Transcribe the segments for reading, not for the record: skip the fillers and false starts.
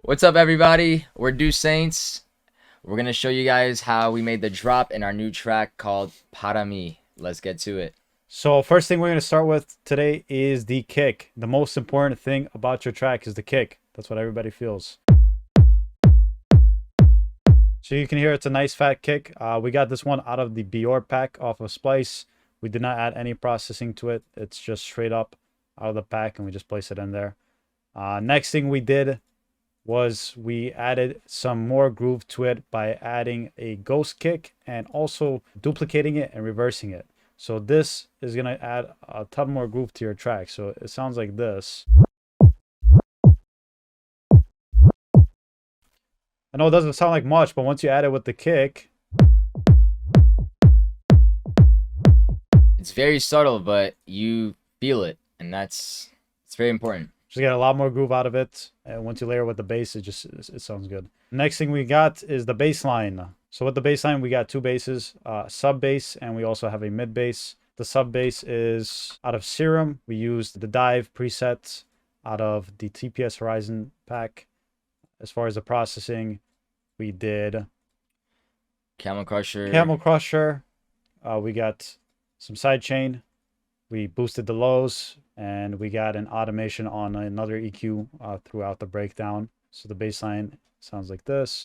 What's up, everybody? We're DEUX Saints. We're going to show you guys how we made the drop in our new track called Para Mi. Let's get to it. So first thing we're going to start with today is the kick. The most important thing about your track is the kick. That's what everybody feels. So you can hear it's a nice fat kick. We got this one out of the Bior pack off of Splice. We did not add any processing to it. It's just straight up out of the pack and we just place it in there. Next thing we did was we added some more groove to it by adding a ghost kick and also duplicating it and reversing it. So this is going to add a ton more groove to your track. So it sounds like this. I know it doesn't sound like much, but once you add it with the kick, it's very subtle, but you feel it, and it's very important. just get a lot more groove out of it. And once you layer with the bass, it sounds good. Next thing we got is the bass line. So with the bass line, we got two basses, sub bass, and we also have a mid bass. The sub bass is out of Serum. We used the Dive preset out of the TPS Horizon pack. As far as the processing, we did Camel Crusher. We got some sidechain. We boosted the lows, and we got an automation on another EQ throughout the breakdown. So the bass line sounds like this.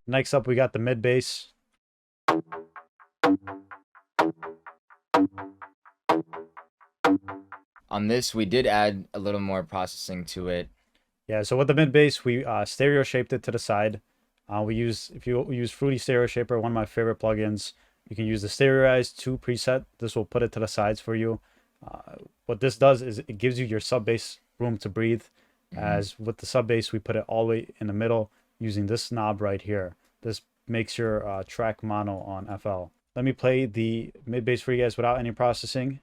Next up, we got the mid bass. On this, we did add a little more processing to it. Yeah, so with the mid bass, we stereo shaped it to the side. If you use Fruity Stereo Shaper, one of my favorite plugins, you can use the Stereoize 2 preset. This will put it to the sides for you. What this does is it gives you your sub bass room to breathe. As with the sub bass, we put it all the way in the middle using this knob right here. This makes your track mono on FL. Let me play the mid bass for you guys without any processing.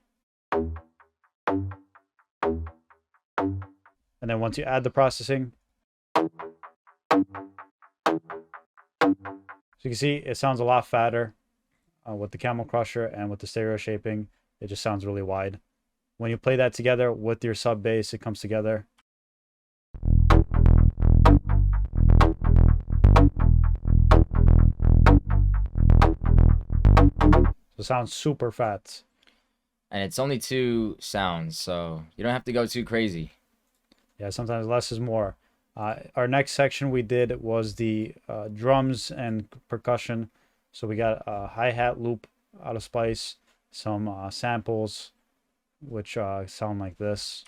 And then once you add the processing, so you can see it sounds a lot fatter with the Camel Crusher and with the stereo shaping. It just sounds really wide. When you play that together with your sub bass, it comes together. So it sounds super fat. And it's only 2 sounds, so you don't have to go too crazy. Yeah, sometimes less is more. Our next section we did was the drums and percussion. So we got a hi-hat loop out of Splice, some samples, which sound like this.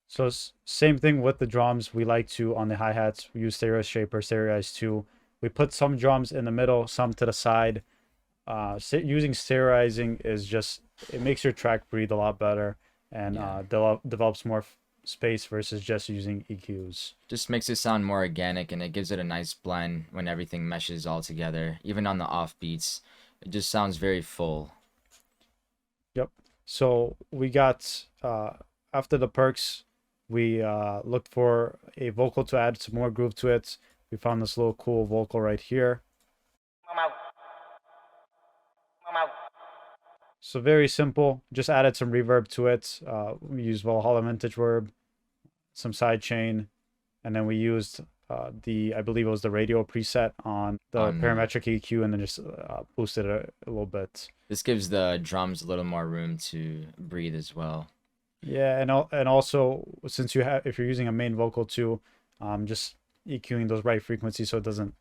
So same thing with the drums. We like to, on the hi-hats, we use Stereo Shaper, Stereoize 2. We put some drums in the middle, some to the side. Using stereoizing is just, it makes your track breathe a lot better and develops more space versus just using EQs. Just makes it sound more organic, and it gives it a nice blend when everything meshes all together. Even on the off beats, it just sounds very full. Yep. So we got, after the perks, we looked for a vocal to add some more groove to it. We found this little cool vocal right here. So very simple. Just added some reverb to it. We used Valhalla Vintage Verb, some sidechain, and then we used I believe it was the radio preset on the parametric EQ, and then just boosted it a little bit. This gives the drums a little more room to breathe as well. Yeah, and also since if you're using a main vocal too, just EQing those right frequencies so it doesn't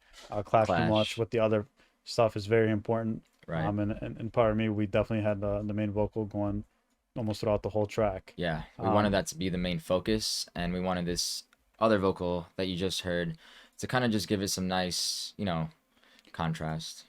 clash too much with the other stuff is very important. Right. And part of me, we definitely had the main vocal going almost throughout the whole track. Yeah, we wanted that to be the main focus, and we wanted this other vocal that you just heard to kind of just give it some nice, contrast.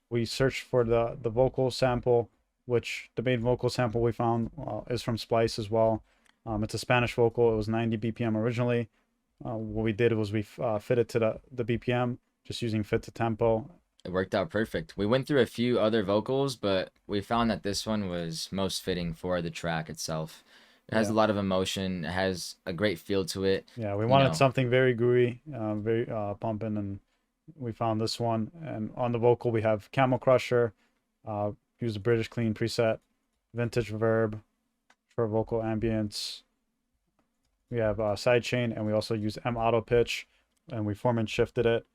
We searched for the vocal sample, which the main vocal sample we found is from Splice as well. It's a Spanish vocal. It was 90 BPM originally. What we did was we fit it to the BPM, just using fit to tempo. It worked out perfect. We went through a few other vocals, but we found that this one was most fitting for the track itself. It has Yeah. a lot of emotion. It has a great feel to it. Yeah, we You wanted know, something very gooey, very pumping, and we found this one. And on the vocal, we have Camel Crusher, use the British Clean preset, Vintage Verb for vocal ambience. We have sidechain, and we also use M Auto Pitch, and we form and shifted it.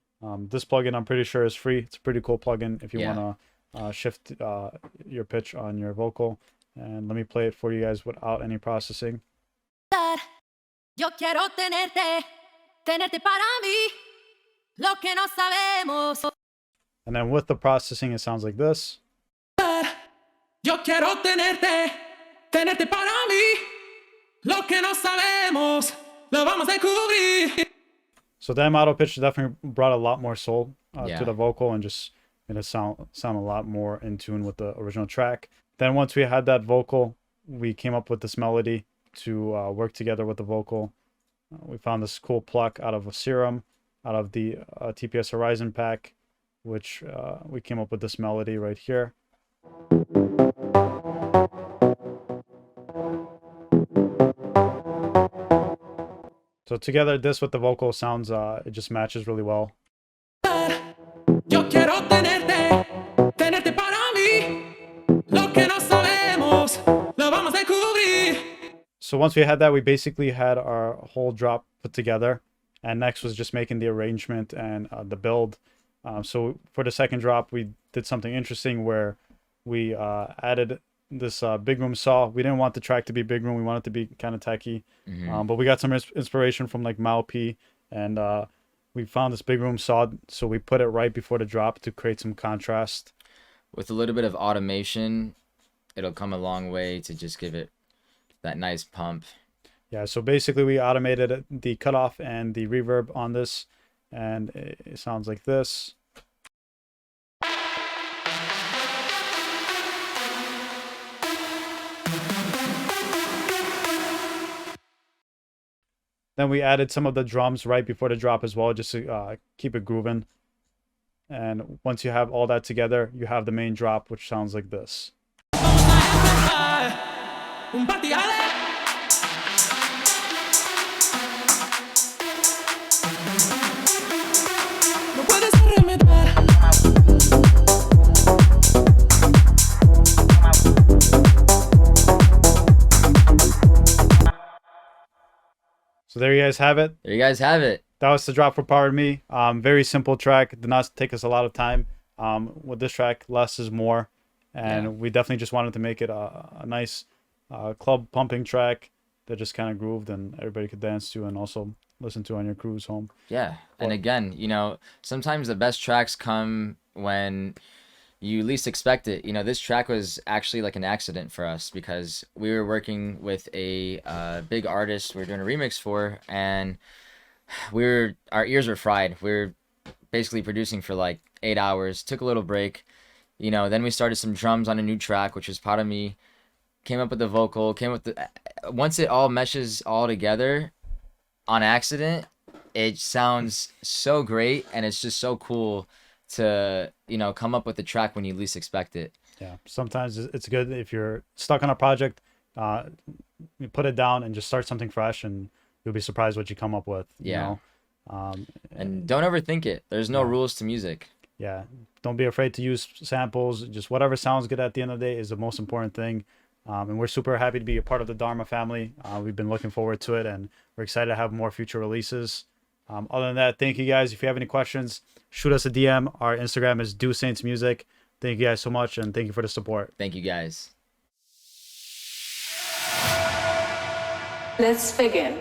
This plugin, I'm pretty sure, is free. It's a pretty cool plugin if you yeah. want to shift your pitch on your vocal. And let me play it for you guys without any processing. Yo quiero tenerte, tenerte para mí, lo que no sabemos. And then with the processing, it sounds like this. Yo quiero tenerte, tenerte para mí, lo que no sabemos, lo vamos a descubrir. So the M Auto Pitch definitely brought a lot more soul Yeah. to the vocal and just made it sound a lot more in tune with the original track. Then once we had that vocal, we came up with this melody to work together with the vocal. We found this cool pluck out of a serum, out of the TPS Horizon pack, which we came up with this melody right here. So together, this with the vocal sounds, it just matches really well. Yo quiero tenerte, tenerte para mí, lo que no sabemos, lo vamos a descubrir. So once we had that, we basically had our whole drop put together. And next was just making the arrangement and the build. So for the second drop, we did something interesting where we added this big room saw. We didn't want the track to be big room. We wanted it to be kind of techy. But we got some inspiration from like Mal P, and we found this big room saw. So we put it right before the drop to create some contrast. With a little bit of automation, it'll come a long way to just give it that nice pump. Yeah, so basically we automated the cutoff and the reverb on this, and it sounds like this. Then we added some of the drums right before the drop as well, just to keep it grooving. And once you have all that together, you have the main drop, which sounds like this. Un partiale. No puedes arremeter. So there you guys have it. There you guys have it. That was the drop for Power Me. Very simple track. Did not take us a lot of time. With this track, less is more. And Yeah. we definitely just wanted to make it a nice club pumping track that just kind of grooved and everybody could dance to and also listen to on your cruise home. Yeah. And Well- again, sometimes the best tracks come when you least expect it. This track was actually like an accident for us because we were working with a big artist we were doing a remix for, and our ears were fried. We were basically producing for like 8 hours, took a little break. Then we started some drums on a new track, which was part of me. Came up with the vocal, once it all meshes all together on accident, it sounds so great, and it's just so cool to come up with a track when you least expect it. Yeah, sometimes it's good if you're stuck on a project, you put it down and just start something fresh, and you'll be surprised what you come up with. Yeah. You know? And don't overthink it. There's no Yeah. rules to music. Yeah, don't be afraid to use samples. Just whatever sounds good at the end of the day is the most important thing. And we're super happy to be a part of the Dharma family. We've been looking forward to it, and we're excited to have more future releases. Other than that, thank you guys. If you have any questions, shoot us a DM. Our Instagram is DEUX Saints Music. Thank you guys so much, and thank you for the support. Thank you guys. Let's begin.